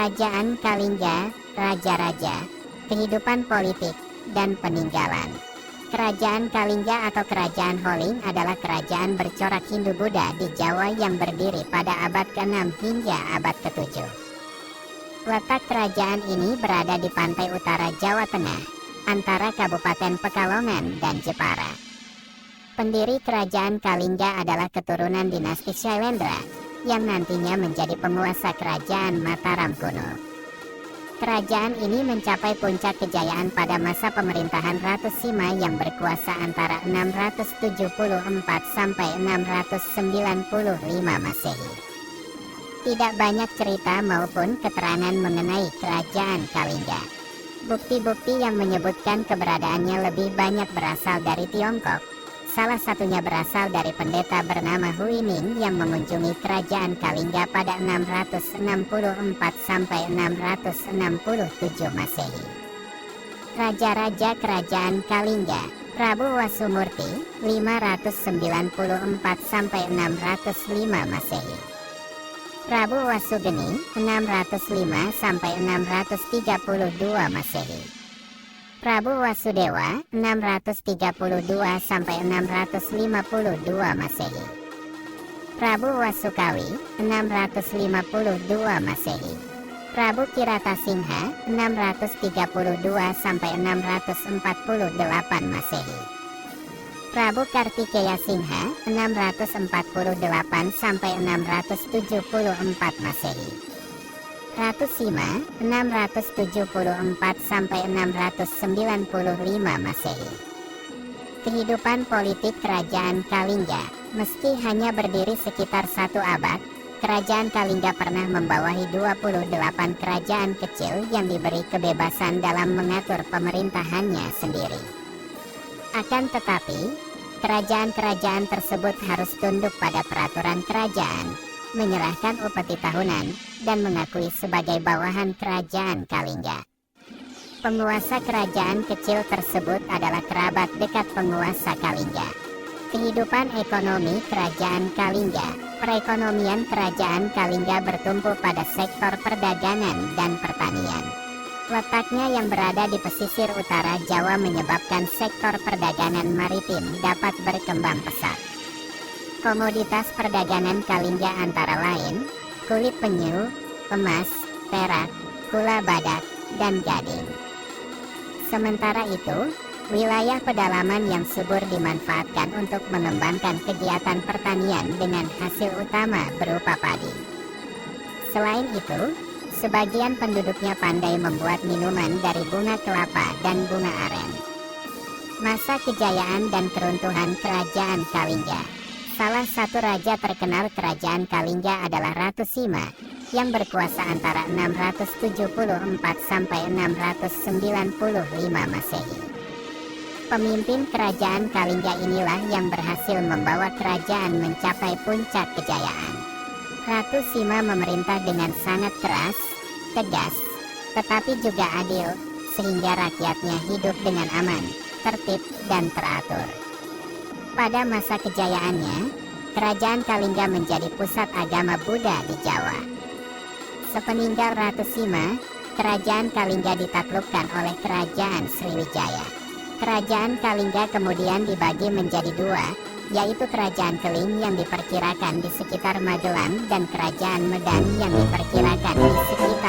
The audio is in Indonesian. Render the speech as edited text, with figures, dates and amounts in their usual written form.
Kerajaan Kalingga, raja-raja, kehidupan politik, dan peninggalan. Kerajaan Kalingga atau Kerajaan Holing adalah kerajaan bercorak Hindu-Buddha di Jawa yang berdiri pada abad ke-6 hingga abad ke-7. Letak kerajaan ini berada di pantai utara Jawa Tengah, antara Kabupaten Pekalongan dan Jepara. Pendiri Kerajaan Kalingga adalah keturunan dinasti Shailendra, yang nantinya menjadi penguasa Kerajaan Mataram kuno. Kerajaan ini mencapai puncak kejayaan pada masa pemerintahan Ratu Sima yang berkuasa antara 674 sampai 695 Masehi. Tidak banyak cerita maupun keterangan mengenai Kerajaan Kalingga. Bukti-bukti yang menyebutkan keberadaannya lebih banyak berasal dari Tiongkok. Salah satunya berasal dari pendeta bernama Huining yang mengunjungi Kerajaan Kalingga pada 664 sampai 667 Masehi. Raja-raja Kerajaan Kalingga: Prabu Wasumurti 594 sampai 605 Masehi. Prabu Wasugeni 605 sampai 632 Masehi. Prabu Wasudewa 632 sampai 652 Masehi. Prabu Wasukawi 652 Masehi. Prabu Kiratasingha 632 sampai 648 Masehi. Prabu Kartikeya Singha 648 sampai 674 Masehi. Ratu Sima 674 sampai 695 Masehi. Kehidupan politik Kerajaan Kalingga. Meski hanya berdiri sekitar 1 abad, Kerajaan Kalingga pernah membawahi 28 kerajaan kecil yang diberi kebebasan dalam mengatur pemerintahannya sendiri. Akan tetapi, kerajaan-kerajaan tersebut harus tunduk pada peraturan kerajaan, menyerahkan upeti tahunan, dan mengakui sebagai bawahan Kerajaan Kalingga. Penguasa kerajaan kecil tersebut adalah kerabat dekat penguasa Kalingga. Kehidupan ekonomi Kerajaan Kalingga. Perekonomian Kerajaan Kalingga bertumpu pada sektor perdagangan dan pertanian. Letaknya yang berada di pesisir utara Jawa menyebabkan sektor perdagangan maritim dapat berkembang pesat. Komoditas perdagangan Kalingga antara lain kulit penyu, emas, perak, gula badak, dan gading. Sementara itu, wilayah pedalaman yang subur dimanfaatkan untuk mengembangkan kegiatan pertanian dengan hasil utama berupa padi. Selain itu, sebagian penduduknya pandai membuat minuman dari bunga kelapa dan bunga aren. Masa kejayaan dan keruntuhan Kerajaan Kalingga. Salah satu raja terkenal Kerajaan Kalingga adalah Ratu Sima, yang berkuasa antara 674 sampai 695 Masehi. Pemimpin Kerajaan Kalingga inilah yang berhasil membawa kerajaan mencapai puncak kejayaan. Ratu Sima memerintah dengan sangat keras, tegas, tetapi juga adil, sehingga rakyatnya hidup dengan aman, tertib, dan teratur. Pada masa kejayaannya, Kerajaan Kalingga menjadi pusat agama Buddha di Jawa. Sepeninggal Ratu Sima, Kerajaan Kalingga ditaklukkan oleh Kerajaan Sriwijaya. Kerajaan Kalingga kemudian dibagi menjadi 2, yaitu Kerajaan Keling yang diperkirakan di sekitar Magelang dan Kerajaan Medan yang diperkirakan di sekitar